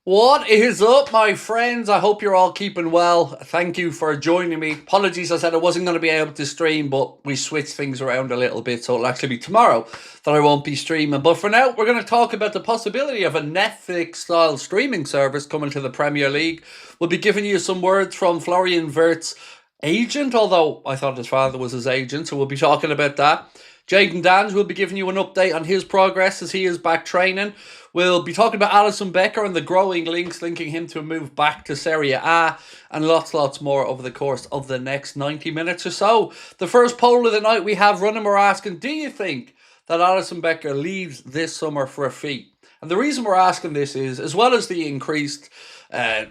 What is up, my friends? I hope you're all keeping well. Thank you for joining me. Apologies, I said I wasn't going to be able to stream, but we switched things around a little bit, so it'll actually be tomorrow that I won't be streaming. But for now, we're going to talk about the possibility of a Netflix-style streaming service coming to the Premier League. We'll be giving you some words from Florian Wirtz' agent, although I thought his father was his agent, so we'll be talking about that. Jayden Danns will be giving you an update on his progress as he is back training. We'll be talking about Alisson Becker and the growing links linking him to a move back to Serie A, and lots more over the course of the next 90 minutes or so. The first poll of the night we have rumours asking, do you think that Alisson Becker leaves this summer for a fee? And the reason we're asking this is, as well as the increased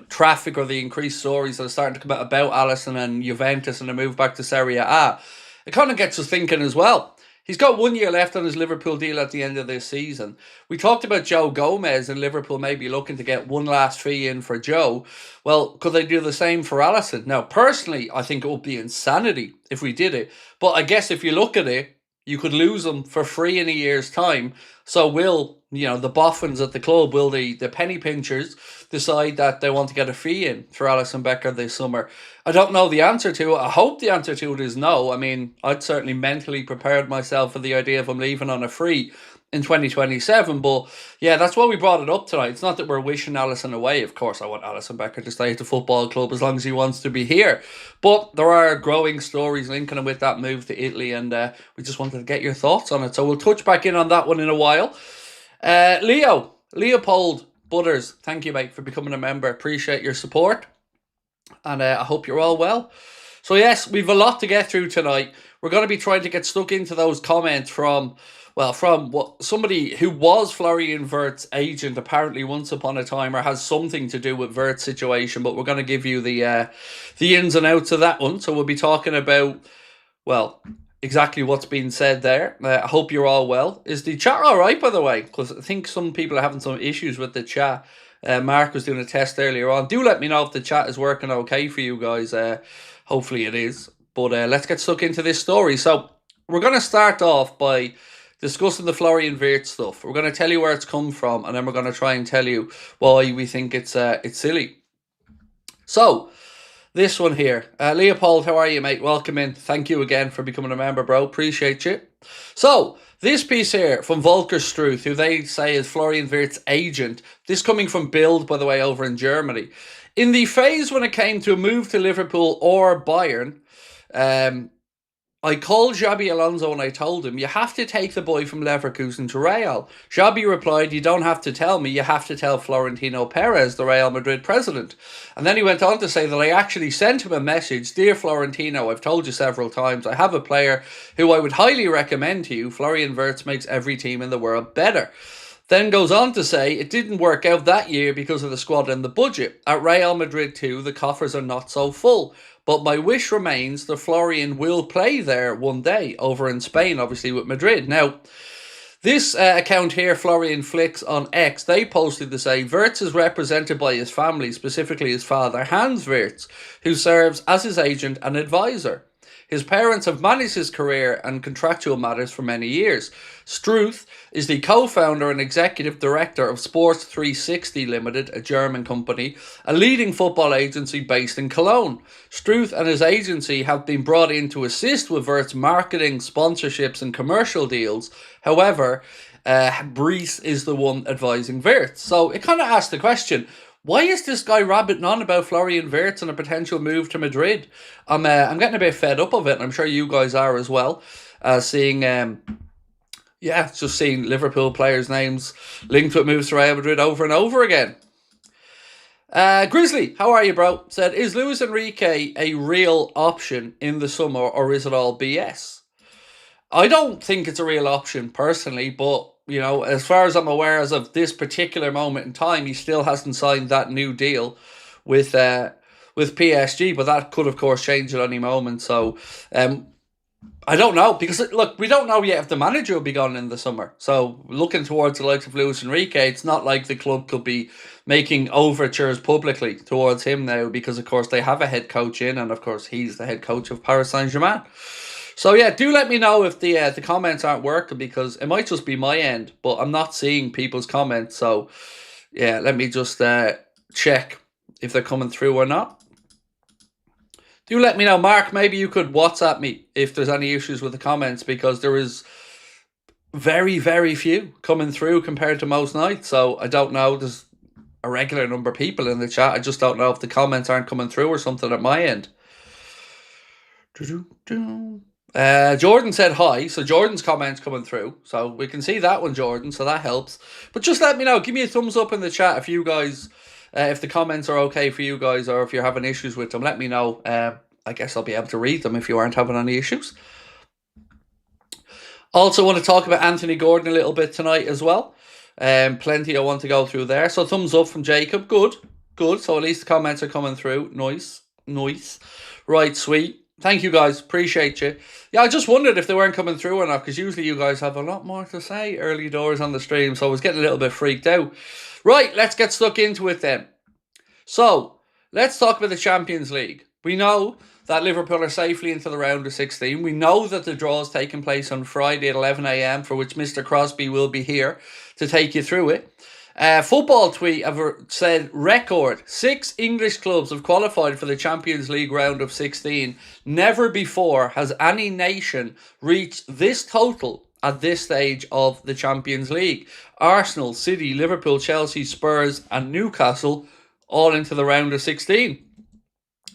traffic or the increased stories that are starting to come out about Alisson and Juventus and a move back to Serie A, it kind of gets us thinking as well. He's got 1 year left on his Liverpool deal at the end of this season. We talked about Joe Gomez and Liverpool maybe looking to get one last fee in for Joe. Well, could they do the same for Alisson? Now, personally, I think it would be insanity if we did it. But I guess if you look at it, you could lose him for free in a year's time. So will, the boffins at the club, will the penny pinchers decide that they want to get a fee in for Alisson Becker this summer? I don't know the answer to it. I hope the answer to it is no. I mean, I'd certainly mentally prepared myself for the idea of him leaving on a free in 2027. But yeah, that's why we brought it up tonight. It's not that we're wishing Alisson away. Of course, I want Alisson Becker to stay at the football club as long as he wants to be here. But there are growing stories linking him with that move to Italy, and we just wanted to get your thoughts on it. So we'll touch back in on that one in a while. Leopold Butters, thank you, mate, for becoming a member. Appreciate your support, and I hope you're all well. So yes, we've a lot to get through tonight. We're going to be trying to get stuck into those comments from what somebody who was Florian Wirtz's agent apparently once upon a time, or has something to do with Wirtz's situation. But we're going to give you the ins and outs of that one. So we'll be talking about, exactly what's being said there. I hope you're all well. Is the chat all right, by the way? Because I think some people are having some issues with the chat. Mark was doing a test earlier on. Do let me know if the chat is working okay for you guys. Hopefully it is. But let's get stuck into this story. So we're going to start off by discussing the Florian Wirtz stuff. We're going to tell you where it's come from, and then we're going to try and tell you why we think it's silly. So, this one here. Leopold, how are you, mate? Welcome in. Thank you again for becoming a member, bro. Appreciate you. So, this piece here from Volker Struth, who they say is Florian Wirtz's agent. This coming from Bild, by the way, over in Germany. In the phase when it came to a move to Liverpool or Bayern, I called Xabi Alonso and I told him, you have to take the boy from Leverkusen to Real. Xabi replied, you don't have to tell me, you have to tell Florentino Perez, the Real Madrid president. And then he went on to say that I actually sent him a message, dear Florentino, I've told you several times, I have a player who I would highly recommend to you. Florian Wirtz makes every team in the world better. Then goes on to say, it didn't work out that year because of the squad and the budget. At Real Madrid too, the coffers are not so full. But my wish remains that Florian will play there one day, over in Spain, obviously, with Madrid. Now, this account here, Florian Flicks on X, they posted to say, Wirtz is represented by his family, specifically his father, Hans Wirtz, who serves as his agent and advisor. His parents have managed his career and contractual matters for many years. Struth is the co-founder and executive director of Sports 360 Limited, a German company, a leading football agency based in Cologne. Struth and his agency have been brought in to assist with Wirtz's marketing, sponsorships and commercial deals. However, Brees is the one advising Wirtz. So it kind of asks the question, why is this guy rabbiting on about Florian Wirtz and a potential move to Madrid? I'm getting a bit fed up of it, and I'm sure you guys are as well. Seeing Liverpool players' names linked with moves to Real Madrid over and over again. Grizzly, how are you, bro? Said, is Luis Enrique a real option in the summer, or is it all BS? I don't think it's a real option personally, but as far as I'm aware, as of this particular moment in time, he still hasn't signed that new deal with PSG, but that could, of course, change at any moment. So, I don't know, because, look, we don't know yet if the manager will be gone in the summer. So, looking towards the likes of Luis Enrique, it's not like the club could be making overtures publicly towards him now, because, of course, they have a head coach in, and, of course, he's the head coach of Paris Saint-Germain. So yeah, do let me know if the comments aren't working, because it might just be my end, but I'm not seeing people's comments. So Yeah, let me just check if they're coming through or not. Do let me know, Mark. Maybe you could WhatsApp me if there's any issues with the comments, because there is very, very few coming through compared to most nights. So I don't know. There's a regular number of people in the chat. I just don't know if the comments aren't coming through or something at my end. Jordan said hi, so Jordan's comments coming through, so we can see that one, Jordan, so that helps. But just let me know, give me a thumbs up in the chat if you guys, if the comments are okay for you guys, or if you're having issues with them. Let me know. I guess I'll be able to read them if you aren't having any issues. Also want to talk about Anthony Gordon a little bit tonight as well. Plenty I want to go through there. So thumbs up from Jacob. Good. So at least the comments are coming through. Nice. Right, sweet. Thank you guys. Appreciate you. Yeah, I just wondered if they weren't coming through or not, because usually you guys have a lot more to say early doors on the stream, so I was getting a little bit freaked out. Right, let's get stuck into it then. So, let's talk about the Champions League. We know that Liverpool are safely into the round of 16. We know that the draw is taking place on Friday at 11 a.m, for which Mr. Crosby will be here to take you through it. Football Tweet have said record 6 English clubs have qualified for the Champions League round of 16. Never before has any nation reached this total at this stage of the Champions League. Arsenal, City, Liverpool, Chelsea, Spurs and Newcastle all into the round of 16.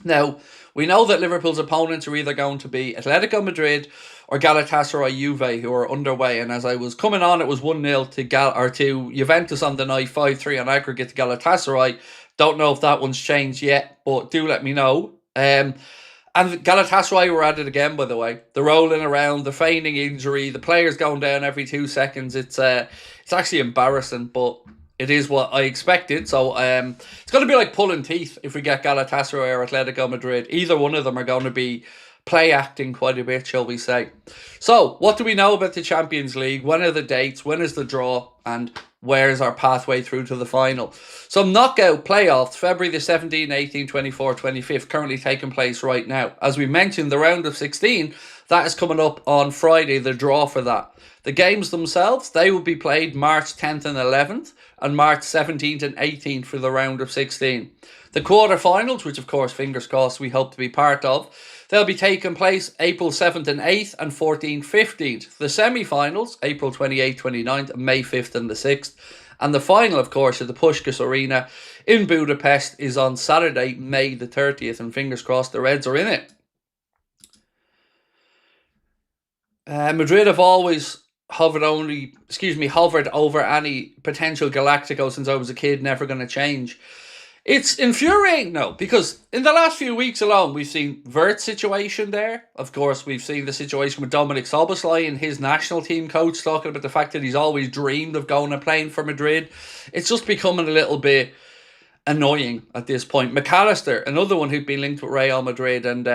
Now, we know that Liverpool's opponents are either going to be Atletico Madrid or Galatasaray Juve, who are underway. And as I was coming on, it was 1-0 to Juventus on the night, 5-3 on aggregate to Galatasaray. Don't know if that one's changed yet, but do let me know. And Galatasaray were at it again, by the way. They're rolling around, they're feigning injury, the players going down every 2 seconds. It's actually embarrassing, but it is what I expected. So it's going to be like pulling teeth if we get Galatasaray or Atletico Madrid. Either one of them are going to be play acting quite a bit, shall we say. So, what do we know about the Champions League? When are the dates? When is the draw? And where's our pathway through to the final? So, knockout playoffs, February the 17th, 18th, 24th, 25th, currently taking place right now. As we mentioned, the round of 16, that is coming up on Friday, the draw for that. The games themselves, they will be played March 10th and 11th, and March 17th and 18th for the round of 16. The quarterfinals, which of course, fingers crossed, we hope to be part of, they'll be taking place April 7th and 8th and 14th, 15th. The semi-finals, April 28th, 29th, and May 5th and the 6th. And the final, of course, at the Puskás Arena in Budapest is on Saturday, May the 30th. And fingers crossed the Reds are in it. Madrid have always hovered over any potential Galactico since I was a kid, never going to change. It's infuriating now, because in the last few weeks alone, we've seen WIRTZ situation there. Of course, we've seen the situation with Dominik Szoboszlai and his national team coach talking about the fact that he's always dreamed of going and playing for Madrid. It's just becoming a little bit annoying at this point. McAllister, another one who'd been linked with Real Madrid. And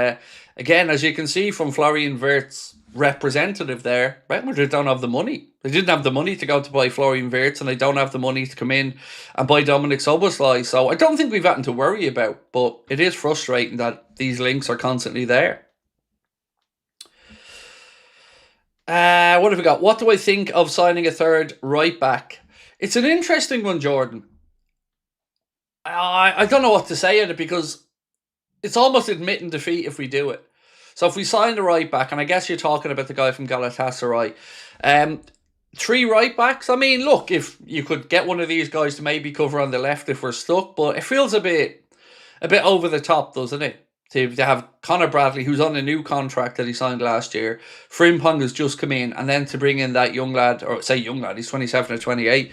again, as you can see from Florian Wirtz's representative there, Real Madrid don't have the money. They didn't have the money to go to buy Florian Wirtz, and they don't have the money to come in and buy Dominik Szoboszlai. So I don't think we've gotten to worry about, but it is frustrating that these links are constantly there. What have we got? What do I think of signing a third right back? It's an interesting one, Jordan. I don't know what to say at it, because it's almost admitting defeat if we do it. So if we sign the right back, and I guess you're talking about the guy from Galatasaray, 3 right backs. I mean, look, if you could get one of these guys to maybe cover on the left if we're stuck, but it feels a bit over the top, doesn't it? To have Conor Bradley, who's on a new contract that he signed last year, Frimpong has just come in, and then to bring in that young lad, or say young lad, he's 27 or 28.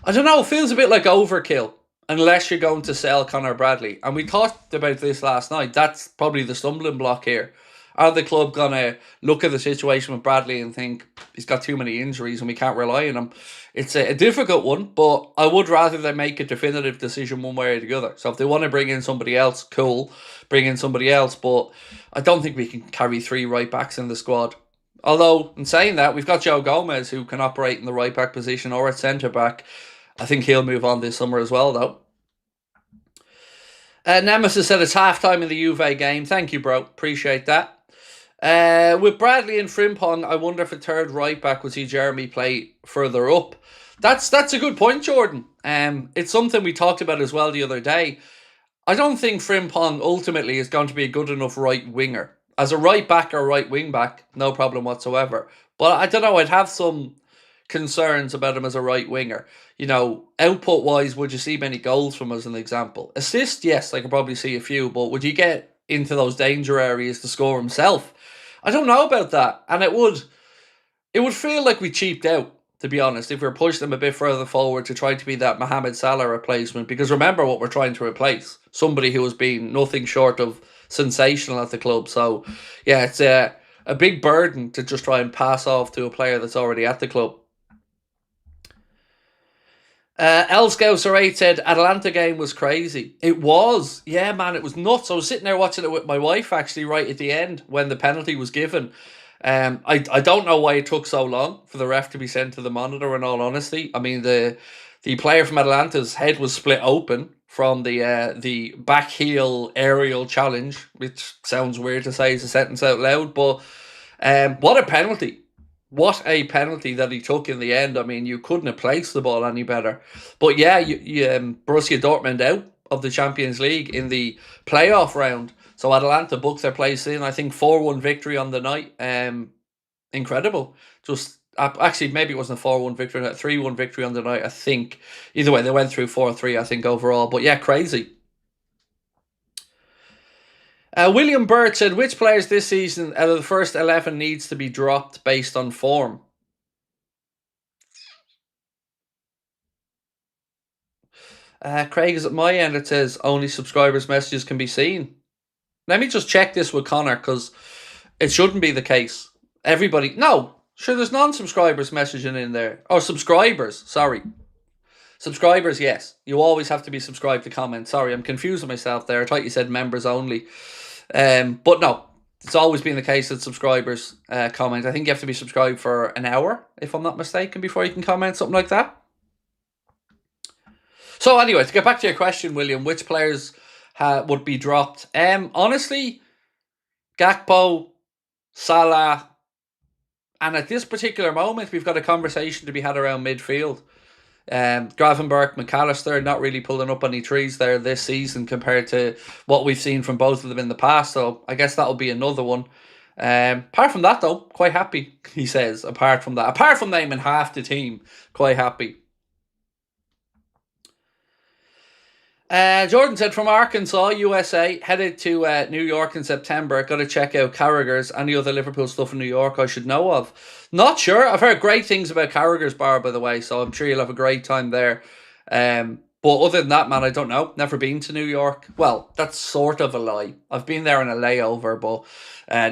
I don't know, it feels a bit like overkill, unless you're going to sell Conor Bradley. And we talked about this last night. That's probably the stumbling block here. Are the club going to look at the situation with Bradley and think he's got too many injuries and we can't rely on him? It's a difficult one, but I would rather they make a definitive decision one way or the other. So if they want to bring in somebody else, cool, bring in somebody else. But I don't think we can carry 3 right backs in the squad. Although, in saying that, we've got Joe Gomez, who can operate in the right back position or at centre back. I think he'll move on this summer as well, though. Nemesis said it's halftime in the Juve game. Thank you, bro. Appreciate that. With Bradley and Frimpong, I wonder if a third right back would see Jeremy play further up. That's a good point, Jordan. It's something we talked about as well the other day. I don't think Frimpong ultimately is going to be a good enough right winger. As a right back or right wing back, no problem whatsoever. But I don't know, I'd have some concerns about him as a right winger. You know, output wise, would you see many goals from as an example? Assist, yes, I could probably see a few, but would you get into those danger areas to score himself? I don't know about that. And it would feel like we cheaped out, to be honest, if we were pushing them a bit further forward to try to be that Mohamed Salah replacement. Because remember what we're trying to replace: somebody who has been nothing short of sensational at the club. So, yeah, it's a big burden to just try and pass off to a player that's already at the club. El Scouser 8 said, Atalanta game was crazy. It was. Yeah, man, it was nuts. I was sitting there watching it with my wife, actually, right at the end when the penalty was given. I don't know why it took so long for the ref to be sent to the monitor, in all honesty. I mean, the player from Atalanta's head was split open from the back heel aerial challenge, which sounds weird to say as a sentence out loud, but what a penalty. What a penalty that he took in the end. I mean, you couldn't have placed the ball any better. But yeah, you Borussia Dortmund out of the Champions League in the playoff round. So Atalanta booked their place in, I think, 4-1 victory on the night. Incredible. Just actually, maybe it wasn't a 4-1 victory, a 3-1 victory on the night, I think. Either way, they went through 4-3, I think, overall. But yeah, crazy. William Burt said, which players this season out of the first 11 needs to be dropped based on form? Craig is at my end. It says only subscribers' messages can be seen. Let me just check this with Connor, because it shouldn't be the case. Everybody, no, sure, there's non-subscribers messaging in there. Oh, subscribers, sorry. Subscribers, yes. You always have to be subscribed to comment. Sorry, I'm confusing myself there. I thought you said members only. But no, it's always been the case that subscribers comment. I think you have to be subscribed for an hour, if I'm not mistaken, before you can comment, something like that. So anyway, to get back to your question, William, which players would be dropped? Honestly, Gakpo, Salah, and at this particular moment, we've got a conversation to be had around midfield. Gravenberch, McAllister, not really pulling up any trees there this season compared to what we've seen from both of them in the past. So I guess that'll be another one. Apart from that, though, quite happy, he says. Apart from naming half the team, quite happy. Jordan said, from Arkansas, USA, headed to New York in September. Got to check out Carragher's. Any other Liverpool stuff in New York I should know of? Not sure. I've heard great things about Carragher's bar, by the way, so I'm sure you'll have a great time there. But other than that, man, I don't know. Never been to New York. Well, that's sort of a lie. I've been there on a layover, but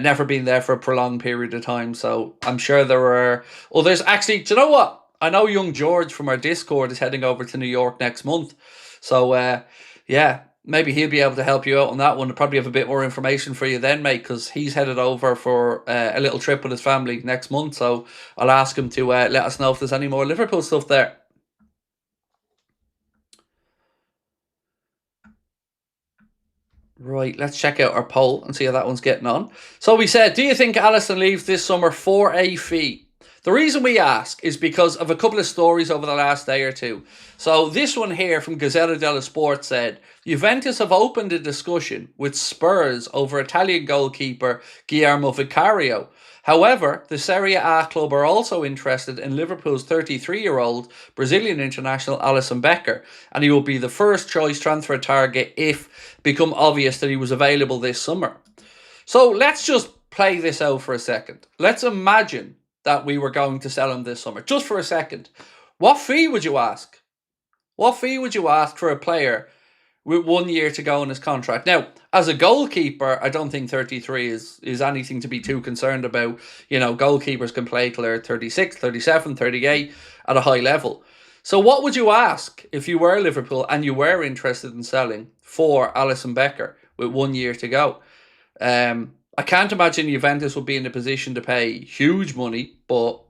never been there for a prolonged period of time. So I'm sure there are others. Actually, do you know what? I know young George from our Discord is heading over to New York next month. So, yeah, maybe he'll be able to help you out on that one. I'll probably have a bit more information for you then, mate, because he's headed over for a little trip with his family next month. So I'll ask him to let us know if there's any more Liverpool stuff there. Right, let's check out our poll and see how that one's getting on. So we said, do you think Alisson leaves this summer for a fee? The reason we ask is because of a couple of stories over the last day or two. So this one here from Gazzetta dello Sport said, Juventus have opened a discussion with Spurs over Italian goalkeeper Guillermo Vicario. However, the Serie A club are also interested in Liverpool's 33-year-old Brazilian international Alisson Becker, and he will be the first choice transfer target if become obvious that he was available this summer. So let's just play this out for a second. Let's imagine that we were going to sell him this summer, just for a second. What fee would you ask? What fee would you ask for a player with 1 year to go in his contract? Now, as a goalkeeper, I don't think 33 is anything to be too concerned about. You know, goalkeepers can play till they're 36, 37, 38 at a high level. So what would you ask if you were Liverpool and you were interested in selling for Alisson Becker with 1 year to go? I can't imagine Juventus would be in a position to pay huge money, but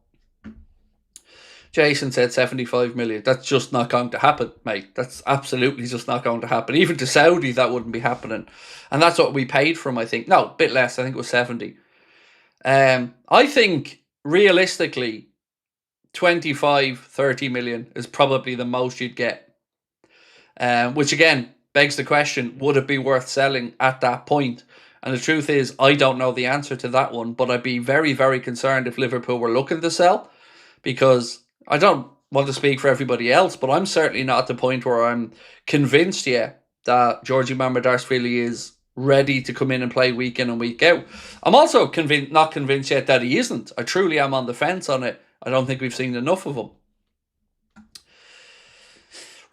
Jason said 75 million. That's just not going to happen, mate. That's absolutely just not going to happen. Even to Saudi, that wouldn't be happening. And that's what we paid for him, I think. No, a bit less. I think it was 70. I think, realistically, 25, 30 million is probably the most you'd get. Which again begs the question, would it be worth selling at that point? And the truth is, I don't know the answer to that one, but I'd be very, very concerned if Liverpool were looking to sell, because I don't want to speak for everybody else, but I'm certainly not at the point where I'm convinced yet that Georgi Mamardashvili is ready to come in and play week in and week out. I'm also not convinced yet that he isn't. I truly am on the fence on it. I don't think we've seen enough of him.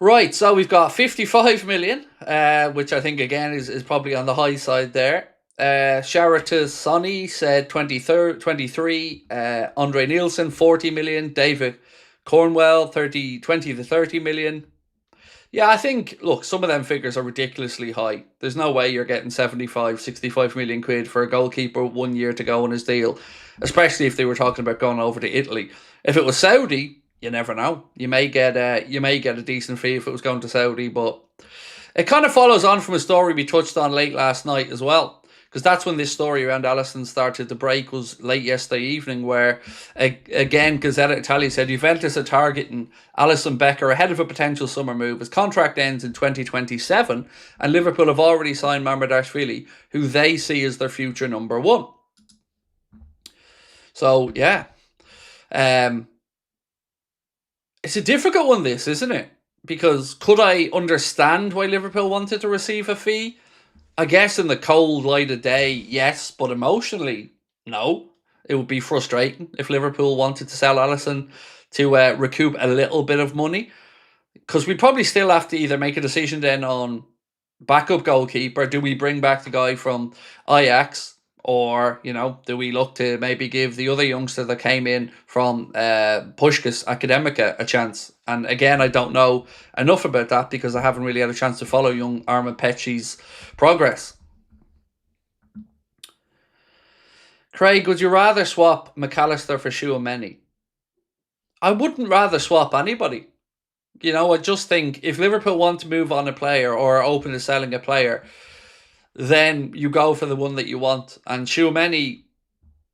Right, so we've got 55 million, which I think again is probably on the high side there. Sharata Sonny said 23. Andre Nielsen 40 million. David Cornwell 20 to 30 million. Yeah, I think, look, some of them figures are ridiculously high. There's no way you're getting 75, 65 million quid for a goalkeeper 1 year to go on his deal, especially if they were talking about going over to Italy. If it was Saudi, you never know. You may get a decent fee if it was going to Saudi, but it kind of follows on from a story we touched on late last night as well, because that's when this story around Alisson started to break, was late yesterday evening, where, again, Gazzetta Italia said Juventus are targeting Alisson Becker ahead of a potential summer move. His contract ends in 2027, and Liverpool have already signed Mamardashvili, who they see as their future number one. So, yeah. It's a difficult one, this, isn't it? Because could I understand why Liverpool wanted to receive a fee? I guess in the cold light of day, yes, but emotionally, no. It would be frustrating if Liverpool wanted to sell Alisson to recoup a little bit of money, because we'd probably still have to either make a decision then on backup goalkeeper. Do we bring back the guy from Ajax, or, you know, do we look to maybe give the other youngster that came in from Puskás Academica a chance? And again, I don't know enough about that because I haven't really had a chance to follow young Armin Petchy's progress. Craig, would you rather swap McAllister for Tchouaméni? I wouldn't rather swap anybody. You know, I just think if Liverpool want to move on a player or are open to selling a player, then you go for the one that you want. And Tchouaméni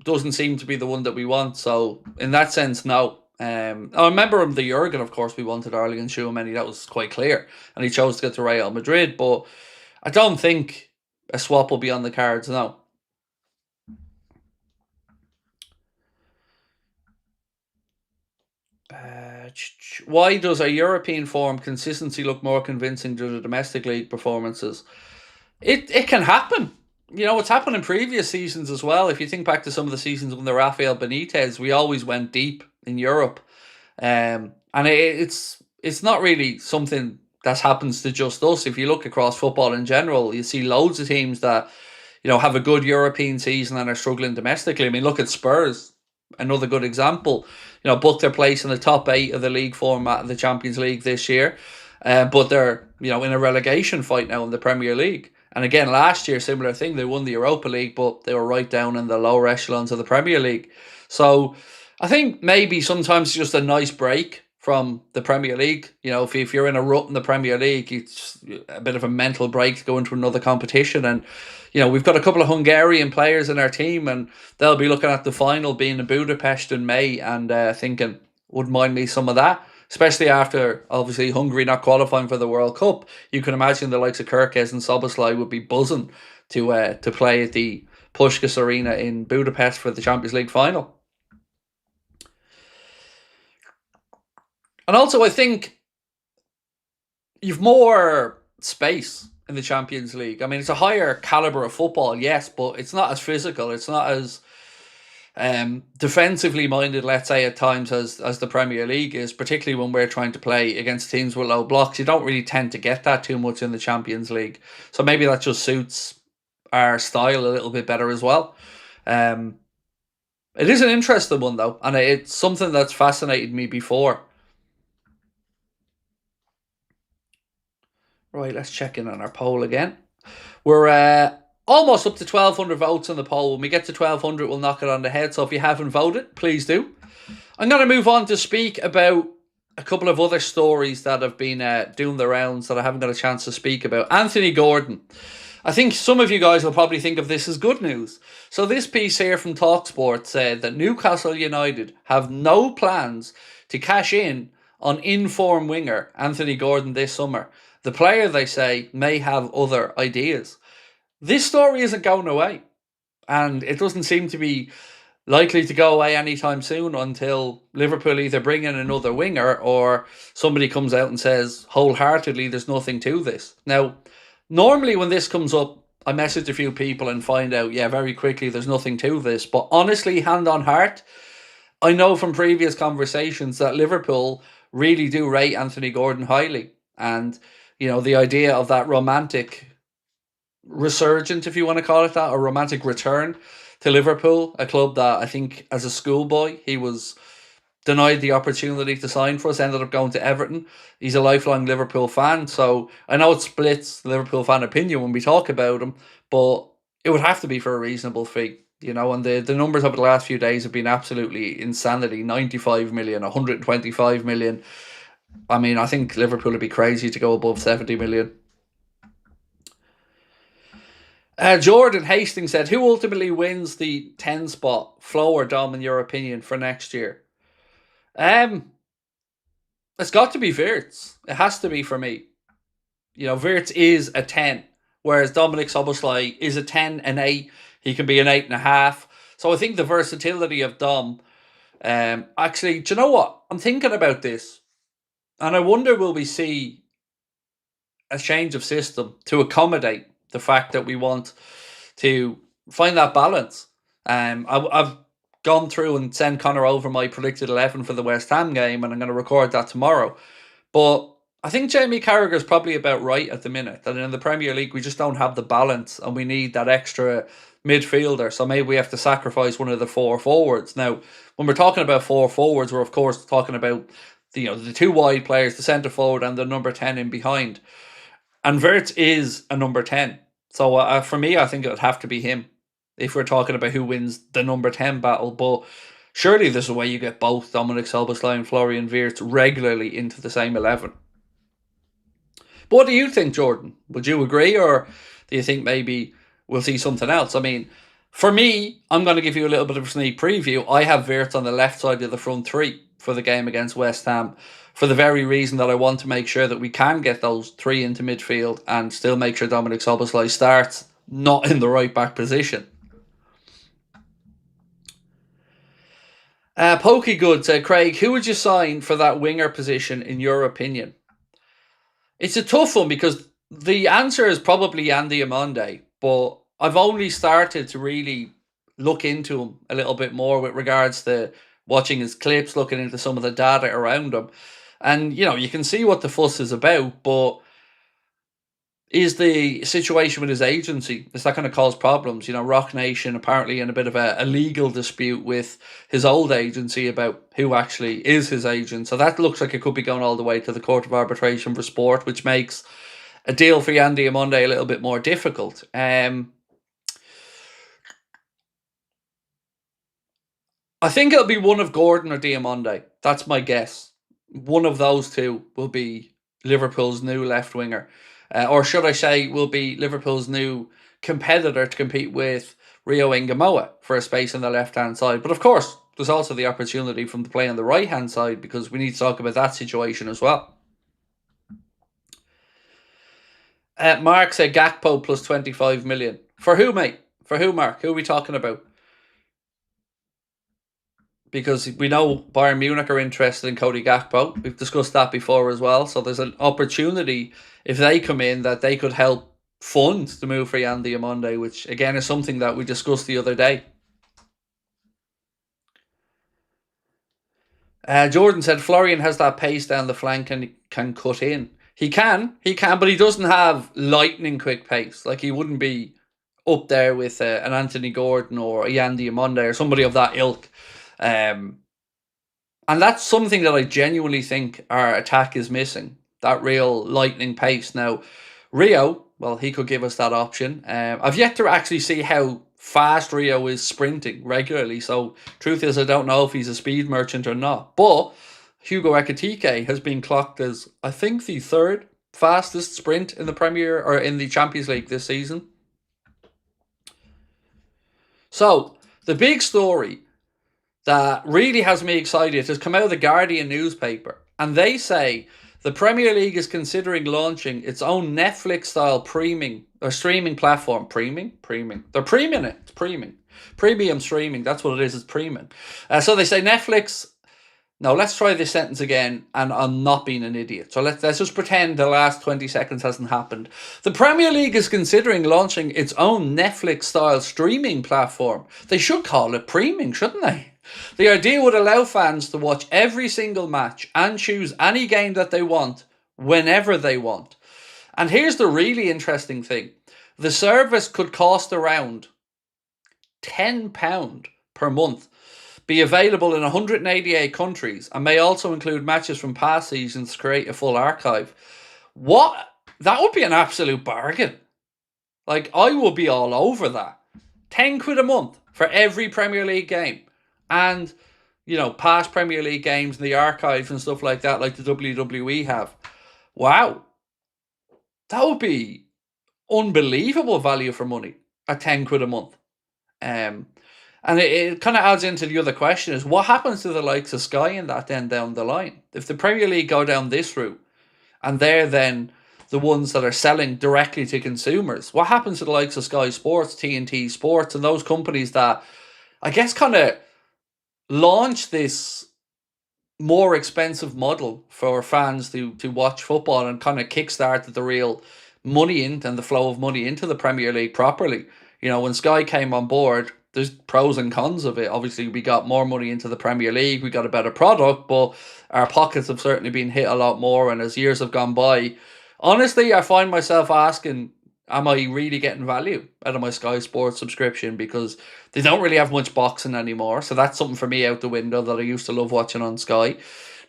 doesn't seem to be the one that we want. So in that sense, no. I remember him, the Jurgen, of course, we wanted early in Tchouaméni. That was quite clear. And he chose to get to Real Madrid. But I don't think a swap will be on the cards now. Why does a European form consistency look more convincing than the domestic league performances? It can happen. You know, it's happened in previous seasons as well. If you think back to some of the seasons under Rafael Benitez, we always went deep in Europe. And it's not really something that happens to just us. If you look across football in general, you see loads of teams that, you know, have a good European season and are struggling domestically. I mean, look at Spurs, another good example. You know, booked their place in the top 8 of the league format of the Champions League this year. But they're, you know, in a relegation fight now in the Premier League. And again, last year, similar thing. They won the Europa League, but they were right down in the lower echelons of the Premier League. So I think maybe sometimes it's just a nice break from the Premier League. You know, if you're in a rut in the Premier League, it's a bit of a mental break to go into another competition. And, you know, we've got a couple of Hungarian players in our team, and they'll be looking at the final being in Budapest in May and thinking, wouldn't mind me some of that. Especially after, obviously, Hungary not qualifying for the World Cup. You can imagine the likes of Kirkes and Szoboszlai would be buzzing to play at the Puskás Arena in Budapest for the Champions League final. And also, I think you've more space in the Champions League. I mean, it's a higher calibre of football, yes, but it's not as physical. It's not as defensively minded, let's say, at times as the Premier League is, particularly when we're trying to play against teams with low blocks. You don't really tend to get that too much in the Champions League. So maybe that just suits our style a little bit better as well. It is an interesting one, though, and it's something that's fascinated me before. Right, let's check in on our poll again. We're almost up to 1,200 votes on the poll. When we get to 1,200, we'll knock it on the head. So if you haven't voted, please do. I'm going to move on to speak about a couple of other stories that have been doing the rounds that I haven't got a chance to speak about. Anthony Gordon. I think some of you guys will probably think of this as good news. So this piece here from TalkSport said that Newcastle United have no plans to cash in on inform winger Anthony Gordon this summer. The player, they say, may have other ideas. This story isn't going away, and it doesn't seem to be likely to go away anytime soon until Liverpool either bring in another winger or somebody comes out and says wholeheartedly there's nothing to this. Now, normally when this comes up, I message a few people and find out, yeah, very quickly there's nothing to this. But honestly, hand on heart, I know from previous conversations that Liverpool really do rate Anthony Gordon highly. And, you know, the idea of that romantic resurgence, if you want to call it that, or romantic return to Liverpool, a club that I think as a schoolboy he was denied the opportunity to sign for us, ended up going to Everton. He's a lifelong Liverpool fan, so I know it splits the Liverpool fan opinion when we talk about him, but it would have to be for a reasonable fee, you know, and the numbers over the last few days have been absolutely insanity. 95 million, 125 million. I mean, I think Liverpool would be crazy to go above 70 million. Jordan Hastings said, who ultimately wins the 10 spot, Flo or Dom, in your opinion, for next year? It's got to be WIRTZ. It has to be for me. You know, WIRTZ is a 10, whereas Dominic Szoboszlai is a 10, an 8. He can be an 8.5. So I think the versatility of Dom. Actually, do you know what? I'm thinking about this, and I wonder will we see a change of system to accommodate the fact that we want to find that balance. I've gone through and sent Connor over my predicted 11 for the West Ham game, and I'm going to record that tomorrow. But I think Jamie Carragher's probably about right at the minute. That in the Premier League, we just don't have the balance, and we need that extra midfielder. So maybe we have to sacrifice one of the 4 forwards. Now, when we're talking about 4 forwards, we're of course talking about the 2 wide players, the centre forward and the number 10 in behind. And WIRTZ is a number 10. So for me, I think it would have to be him if we're talking about who wins the number 10 battle. But surely there's a way you get both Dominic Szoboszlai and Florian Wirtz regularly into the same 11. But what do you think, Jordan? Would you agree, or do you think maybe we'll see something else? I mean, for me, I'm going to give you a little bit of a sneak preview. I have Wirtz on the left side of the front 3 for the game against West Ham, for the very reason that I want to make sure that we can get those 3 into midfield and still make sure Dominic Szoboszlai starts, not in the right back position. Pokey Good said, Craig, who would you sign for that winger position in your opinion? It's a tough one because the answer is probably Andy Amonde, but I've only started to really look into him a little bit more with regards to watching his clips, looking into some of the data around him. And, you know, you can see what the fuss is about, but is the situation with his agency, is that going to cause problems? You know, Rock Nation apparently in a bit of a legal dispute with his old agency about who actually is his agent. So that looks like it could be going all the way to the Court of Arbitration for Sport, which makes a deal for Andy Amonde a little bit more difficult. I think it'll be one of Gordon or Diamonde. That's my guess. One of those 2 will be Liverpool's new left winger. Or should I say, will be Liverpool's new competitor to compete with Rio Ngamoa for a space on the left-hand side. But of course, there's also the opportunity from the play on the right-hand side, because we need to talk about that situation as well. Mark said Gakpo plus 25 million. For who, mate? For who, Mark? Who are we talking about? Because we know Bayern Munich are interested in Cody Gakpo. We've discussed that before as well. So there's an opportunity, if they come in, that they could help fund the move for Andy Amonde, which again is something that we discussed the other day. Jordan said Florian has that pace down the flank and can cut in. He can, but he doesn't have lightning quick pace. Like, he wouldn't be up there with an Anthony Gordon or a Andy Amonde or somebody of that ilk. And that's something that I genuinely think our attack is missing, that real lightning pace. Now, Rio, well, he could give us that option. I've yet to actually see how fast Rio is sprinting regularly, so truth is I don't know if he's a speed merchant or not. But Hugo Ekitike has been clocked as, I think, the 3rd fastest sprint in the Premier or in the Champions League this season. So, the big story that really has me excited has come out of the Guardian newspaper, and they say the Premier League is considering launching its own Netflix-style streaming platform. Premium. They're premium it. It's premium. Premium streaming. That's what it is. It's premium. So they say Netflix. Now let's try this sentence again, and I'm not being an idiot. So let's just pretend the last 20 seconds hasn't happened. The Premier League is considering launching its own Netflix-style streaming platform. They should call it premium, shouldn't they? The idea would allow fans to watch every single match and choose any game that they want whenever they want. And here's the really interesting thing. The service could cost around £10 per month, be available in 188 countries, and may also include matches from past seasons to create a full archive. What? That would be an absolute bargain. Like, I would be all over that. £10 a month for every Premier League game. And, you know, past Premier League games and the archives and stuff like that, like the WWE have. Wow. That would be unbelievable value for money at £10 a month. And it kind of adds into the other question is, what happens to the likes of Sky and that then down the line? If the Premier League go down this route and they're then the ones that are selling directly to consumers, what happens to the likes of Sky Sports, TNT Sports, and those companies that, I guess, kind of launch this more expensive model for fans to watch football and kind of kickstarted the real money in and the flow of money into the Premier League properly? You know, when Sky came on board, there's pros and cons of it. Obviously, we got more money into the Premier League, we got a better product, but our pockets have certainly been hit a lot more. And as years have gone by, honestly, I find myself asking, am I really getting value out of my Sky Sports subscription? Because they don't really have much boxing anymore. So that's something for me out the window that I used to love watching on Sky.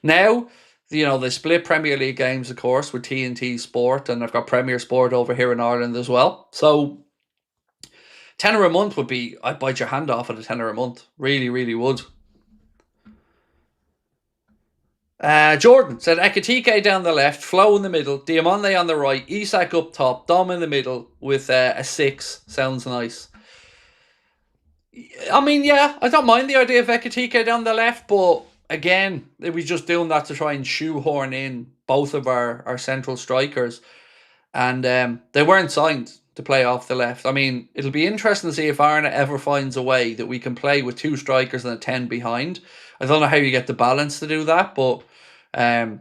Now, you know, they split Premier League games, of course, with TNT Sport, and I've got Premier Sport over here in Ireland as well. So tenner a month would be, I'd bite your hand off at a tenner a month. Really, really would. Jordan said Ekitike down the left, Flo in the middle, Diamande on the right, Isak up top, Dom in the middle with a 6. Sounds nice. I mean, yeah, I don't mind the idea of Ekitike down the left, but again, it was just doing that to try and shoehorn in both of our central strikers. And they weren't signed to play off the left. I mean, it'll be interesting to see if Arna ever finds a way that we can play with 2 strikers and a 10 behind. I don't know how you get the balance to do that, but I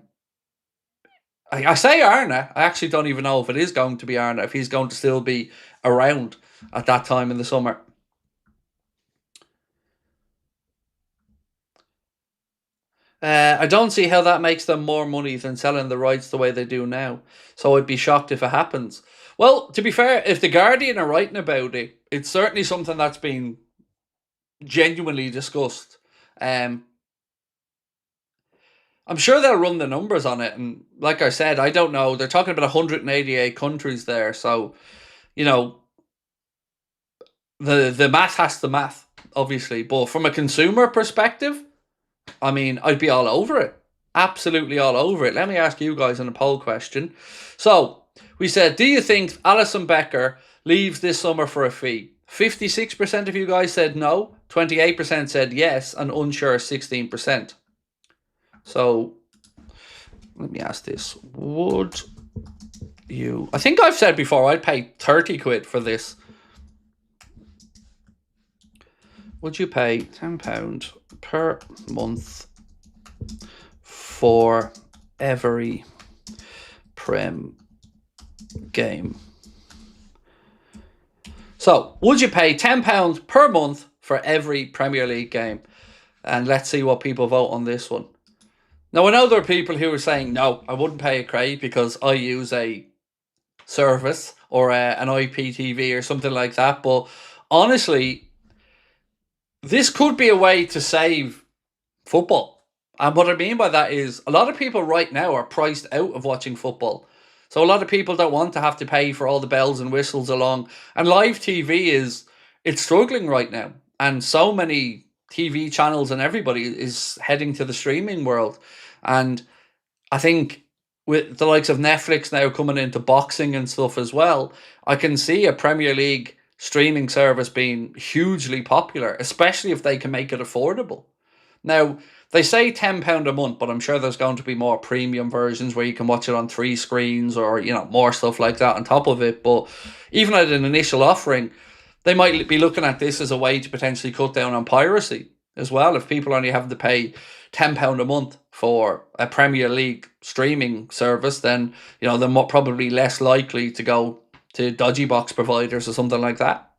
say Arna. I actually don't even know if it is going to be Arna, if he's going to still be around at that time in the summer. I don't see how that makes them more money than selling the rights the way they do now. So I'd be shocked if it happens. Well, to be fair, if the Guardian are writing about it, it's certainly something that's been genuinely discussed. I'm sure they'll run the numbers on it. And like I said, I don't know. They're talking about 188 countries there. So, you know, the math has the math, obviously. But from a consumer perspective, I mean, I'd be all over it. Absolutely all over it. Let me ask you guys on a poll question. So, we said, do you think Alisson Becker leaves this summer for a fee? 56% of you guys said no. 28% said yes. And unsure 16%. So, let me ask this. Would you... I think I've said before, I'd pay 30 quid for this. Would you pay £10 per month for every Prem game? So, would you pay £10 per month for every Premier League game? And let's see what people vote on this one. Now, I know there are people who are saying, no, I wouldn't pay it, Craig, because I use a service or an IPTV or something like that. But honestly, this could be a way to save football. And what I mean by that is a lot of people right now are priced out of watching football. So a lot of people don't want to have to pay for all the bells and whistles along. And live TV it's struggling right now. And so many TV channels and everybody is heading to the streaming world. And I think with the likes of Netflix now coming into boxing and stuff as well, I can see a Premier League streaming service being hugely popular, especially if they can make it affordable. Now, they say £10 a month, but I'm sure there's going to be more premium versions where you can watch it on 3 screens or, more stuff like that on top of it. But even at an initial offering, they might be looking at this as a way to potentially cut down on piracy as well. If people only have to pay £10 a month for a Premier League streaming service, then they're probably less likely to go to dodgy box providers or something like that.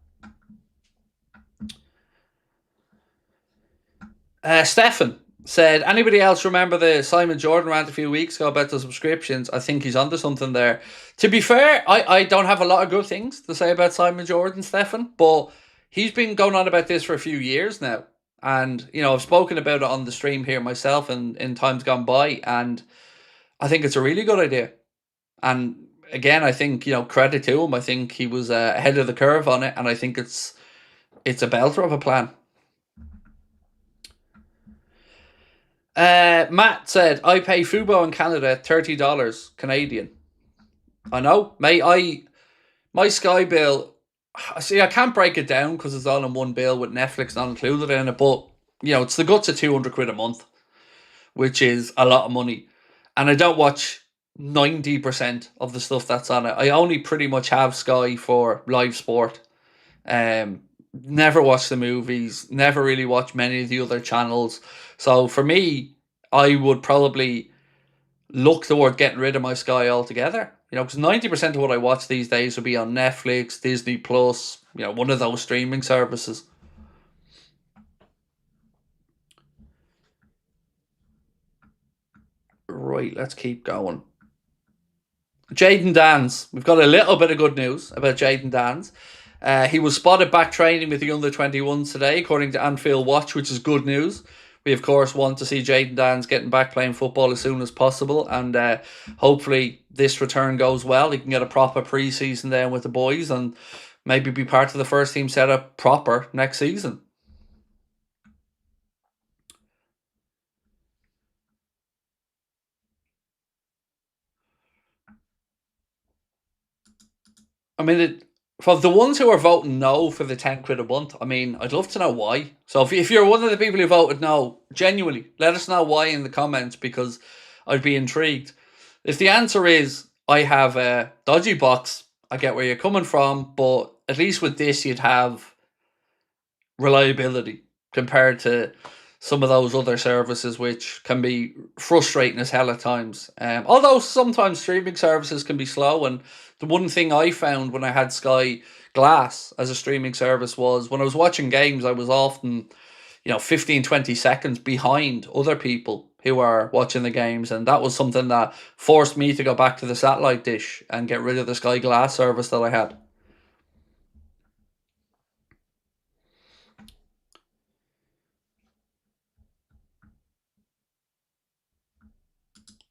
Stefan said, anybody else remember the Simon Jordan rant a few weeks ago about the subscriptions? I think he's onto something there. To be fair, I don't have a lot of good things to say about Simon Jordan, Stefan, but he's been going on about this for a few years now. And, I've spoken about it on the stream here myself and in times gone by, and I think it's a really good idea. And again, I think, credit to him. I think he was ahead of the curve on it, and I think it's a belter of a plan. Matt said, I pay Fubo in Canada $30 Canadian. I know, mate. My Sky bill, see, I can't break it down because it's all in one bill with Netflix not included in it, but it's the guts of £200 a month, which is a lot of money. And I don't watch 90% of the stuff that's on it. I only pretty much have Sky for live sport. Never watch the movies, never really watch many of the other channels. So for me, I would probably look toward getting rid of my Sky altogether. Because 90% of what I watch these days will be on Netflix, Disney Plus, one of those streaming services. Right, let's keep going. Jayden Danns. We've got a little bit of good news about Jayden Danns. He was spotted back training with the under-21s today, according to Anfield Watch, which is good news. We, of course, want to see Jayden Danns getting back playing football as soon as possible, and hopefully this return goes well. He can get a proper pre-season down with the boys and maybe be part of the first team setup proper next season. I mean, for the ones who are voting no for the £10 a month, I mean, I'd love to know why. So if you're one of the people who voted no, genuinely, let us know why in the comments, because I'd be intrigued. If the answer is, I have a dodgy box, I get where you're coming from, but at least with this, you'd have reliability compared to some of those other services, which can be frustrating as hell at times. Although sometimes streaming services can be slow, and the one thing I found when I had Sky Glass as a streaming service was when I was watching games, I was often, 15, 20 seconds behind other people who are watching the games, and that was something that forced me to go back to the satellite dish and get rid of the Sky Glass service that I had.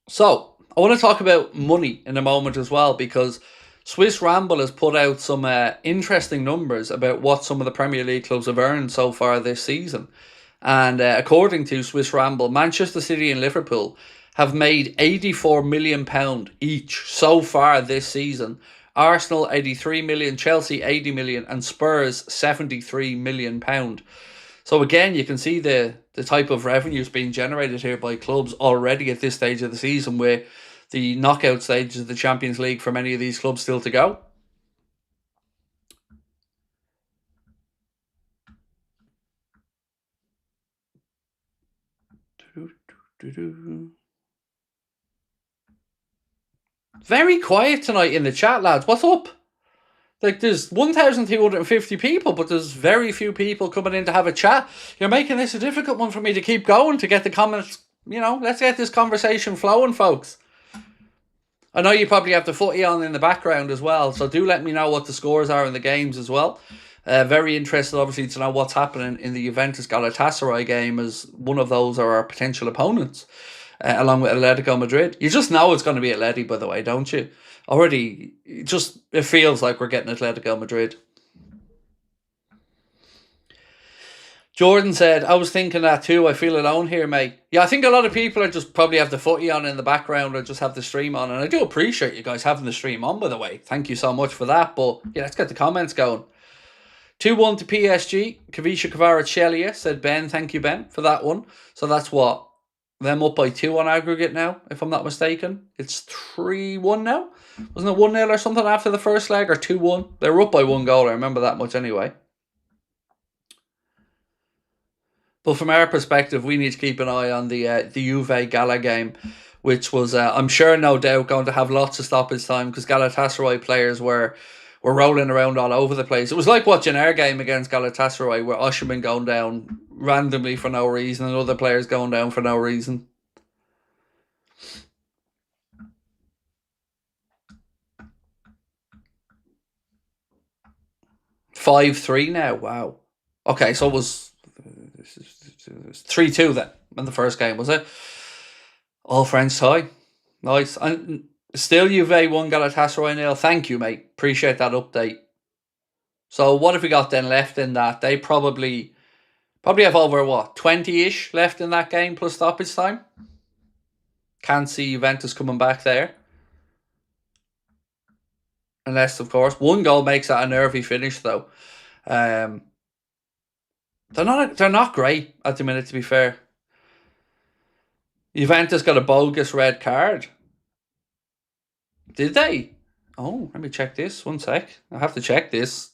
So, I want to talk about money in a moment as well, because Swiss Ramble has put out some interesting numbers about what some of the Premier League clubs have earned so far this season. And according to Swiss Ramble, Manchester City and Liverpool have made £84 million each so far this season. Arsenal 83 million, Chelsea 80 million, and Spurs £73 million. So again, you can see the type of revenues being generated here by clubs already at this stage of the season, with the knockout stages of the Champions League for many of these clubs still to go. Very quiet tonight in the chat, lads. What's up? Like, there's 1,250 people, but there's very few people coming in to have a chat. You're making this a difficult one for me to keep going, to get the comments. Let's get this conversation flowing, folks. I know you probably have the footy on in the background as well, so do let me know what the scores are in the games as well. Very interested, obviously, to know what's happening in the Juventus Galatasaray game, as one of those are our potential opponents, along with Atletico Madrid. You just know it's going to be Atleti, by the way, don't you? Already, it feels like we're getting Atletico Madrid. Jordan said, I was thinking that too. I feel alone here, mate. Yeah, I think a lot of people are just probably have the footy on in the background or just have the stream on. And I do appreciate you guys having the stream on, by the way. Thank you so much for that. But yeah, let's get the comments going. 2-1 to PSG. Kavisha Kvaratskhelia, said Ben. Thank you, Ben, for that one. So that's what? Them up by 2 on aggregate now, if I'm not mistaken. It's 3-1 now. Wasn't it 1-0 or something after the first leg, or 2-1? They were up by 1 goal. I remember that much anyway. But from our perspective, we need to keep an eye on the Juve Gala game, which was, I'm sure, no doubt, going to have lots of stoppage time because Galatasaray players were rolling around all over the place. It was like watching our game against Galatasaray, where Osimhen going down randomly for no reason and other players going down for no reason. $5-3 now. Wow. Okay, so it was 3-2 then in the first game, was it? All French tie. Nice. And still Juve 1, Galatasaray 0. Thank you, mate. Appreciate that update. So what have we got then left in that? They probably have over, 20-ish left in that game plus stoppage time. Can't see Juventus coming back there. Unless, of course, 1 goal makes that a nervy finish, though. They're not great at the minute, to be fair. Juventus got a bogus red card. Did they? Oh, let me check this. 1 sec. I have to check this.